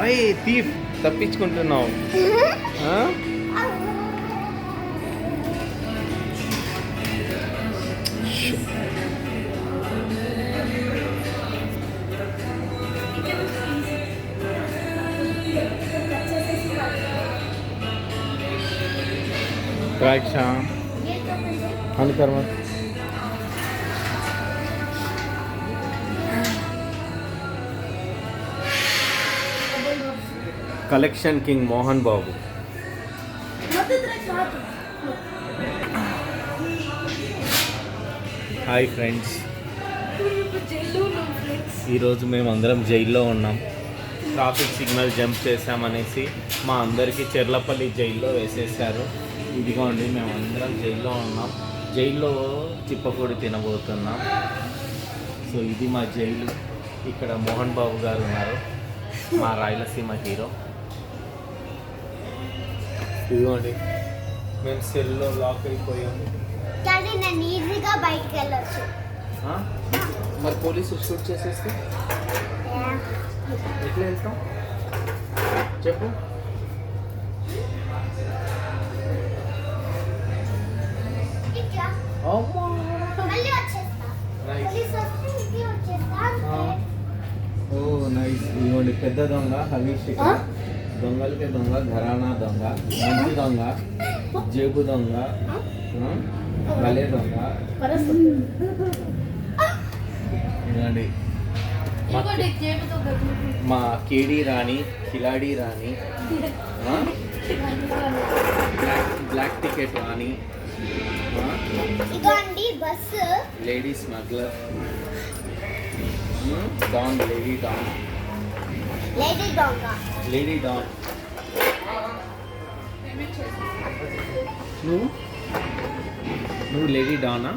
అయ్యి తీఫ్ తప్పించుకుంటున్నావు. द्राक्ष हानिकर्म collection king Mohan बाबू. Hi friends, ఈరోజు మేము అందరం జైల్లో ఉన్నాం. ట్రాఫిక్ సిగ్నల్ జంప్ చేసామనేసి మా అందరికీ చెర్లపల్లి జైల్లో వేసేసారు. ఇదిగోండి మేము అందరం జైల్లో ఉన్నాం. జైల్లో చిప్పకూడి తినబోతున్నాం. సో ఇది మా జైలు. ఇక్కడ మోహన్ బాబు గారు ఉన్నారు, మా రాయలసీమ హీరో. ఇదిగోండి మేము సెల్లో లాక్ అయిపోయాము. కానీ నేను ఈజీగా బయటికి వెళ్ళొచ్చు. మరి పోలీసు షూట్ చేసేస్తే ఎట్లా వెళ్తాం చెప్పు. ఓ నైస్. ఇదిగోండి పెద్ద దొంగ హరీష్, దొంగలకి దొంగ, ఘరానా దొంగ, మంచి దొంగ, జేబు దొంగ, భలే దొంగ. ఇదిగోండి మా కేడీ రాణి, కిలాడి రాణి, బ్లాక్ టికెట్ రాణి, bus lady smuggler, don, lady don, lady don. నువ్వు లేడీ డానా?